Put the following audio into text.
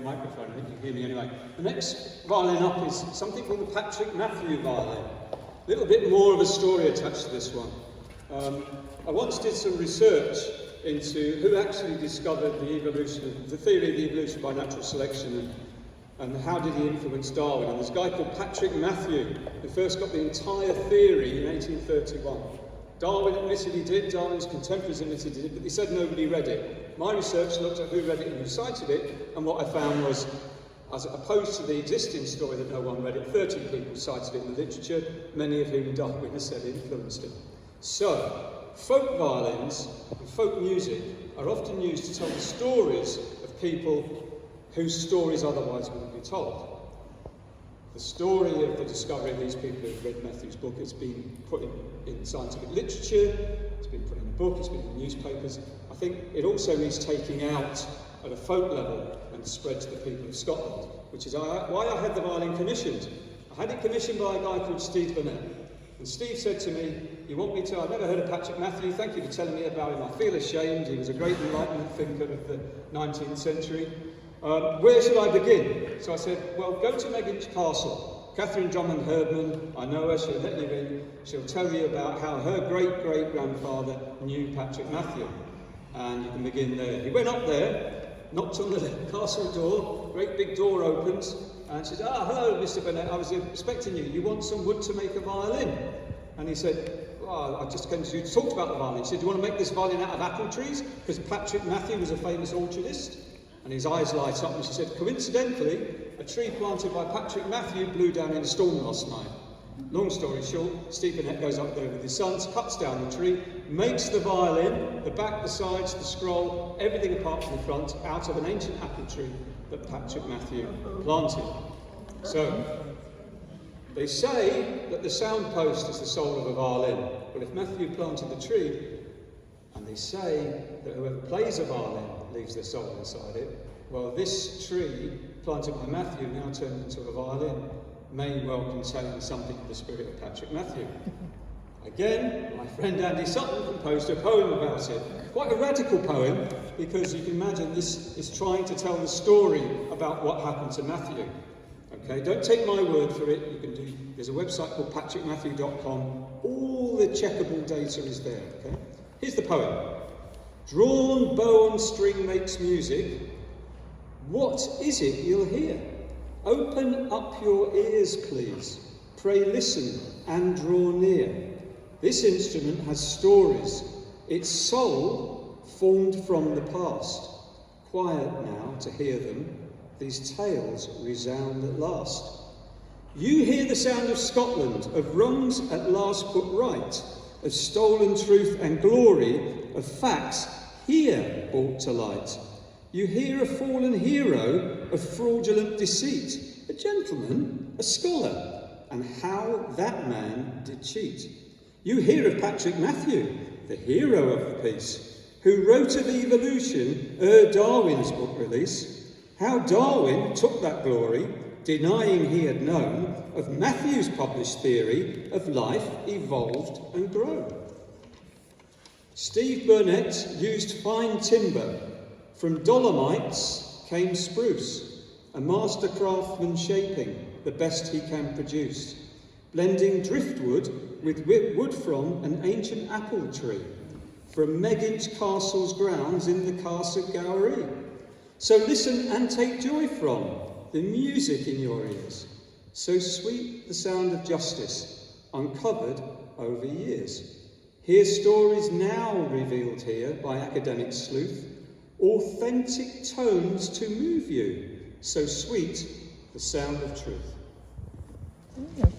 microphone, I think you can hear me anyway. The next violin up is something called the Patrick Matthew violin. A little bit more of a story attached to this one. I once did some research into who actually discovered the theory of the evolution by natural selection and how did he influence Darwin. And there's a guy called Patrick Matthew who first got the entire theory in 1831. Darwin admitted he did, Darwin's contemporaries admitted he did, but he said nobody read it. My research looked at who read it and who cited it, and what I found was, as opposed to the existing story that no one read it, 13 people cited it in the literature, many of whom Darwin has said influenced it. So, folk violins and folk music are often used to tell the stories of people whose stories otherwise wouldn't be told. The story of the discovery of these people who've read Matthew's book has been put in scientific literature, it's been put in a book, it's been in newspapers. I think it also needs taking out at a folk level and spread to the people of Scotland, which is why I had the violin commissioned. I had it commissioned by a guy called Steve Burnett. And Steve said to me, you want me to, I've never heard of Patrick Matthew, thank you for telling me about him, I feel ashamed, he was a great Enlightenment thinker of the 19th century. Where should I begin? So I said, well, go to Megginch Castle. Catherine Drummond Herdman, I know her, she'll let you in. She'll tell you about how her great-great-grandfather knew Patrick Matthew. And you can begin there. He went up there, knocked on the castle door, great big door opens, and she said, hello, Mr. Burnett, I was expecting you. You want some wood to make a violin? And he said, I just came to you to talk about the violin. He said, do you want to make this violin out of apple trees? Because Patrick Matthew was a famous orchardist. And his eyes light up and she said, coincidentally, a tree planted by Patrick Matthew blew down in a storm last night. Long story short, Steve Burnett goes up there with his sons, cuts down the tree, makes the violin, the back, the sides, the scroll, everything apart from the front, out of an ancient apple tree that Patrick Matthew planted. So, they say that the sound post is the soul of a violin. Well, if Matthew planted the tree, and they say that whoever plays a violin leaves their soul inside it, well, this tree, planted by Matthew, now turned into a violin, may well contain something of the spirit of Patrick Matthew. Again, my friend Andy Sutton composed a poem about it. Quite a radical poem, because you can imagine this is trying to tell the story about what happened to Matthew. Okay, don't take my word for it. You can there's a website called patrickmatthew.com. All the checkable data is there. Okay, here's the poem. Drawn bow and string makes music. What is it you'll hear? Open up your ears, please. Pray listen and draw near. This instrument has stories. Its soul formed from the past. Quiet now to hear them. These tales resound at last. You hear the sound of Scotland, of wrongs at last put right, of stolen truth and glory, of facts here brought to light. You hear a fallen hero of fraudulent deceit, a gentleman, a scholar, and how that man did cheat. You hear of Patrick Matthew, the hero of the piece, who wrote of evolution ere Darwin's book release, how Darwin took that glory, denying he had known of Matthew's published theory of life evolved and grown. Steve Burnett used fine timber. From dolomites came spruce, a master craftsman shaping the best he can produce, blending driftwood with wood from an ancient apple tree, from Megginch Castle's grounds in the Castle Gowrie. So listen and take joy from the music in your ears, so sweet the sound of justice, uncovered over years. Hear stories now revealed here by academic sleuth, authentic tones to move you, so sweet the sound of truth.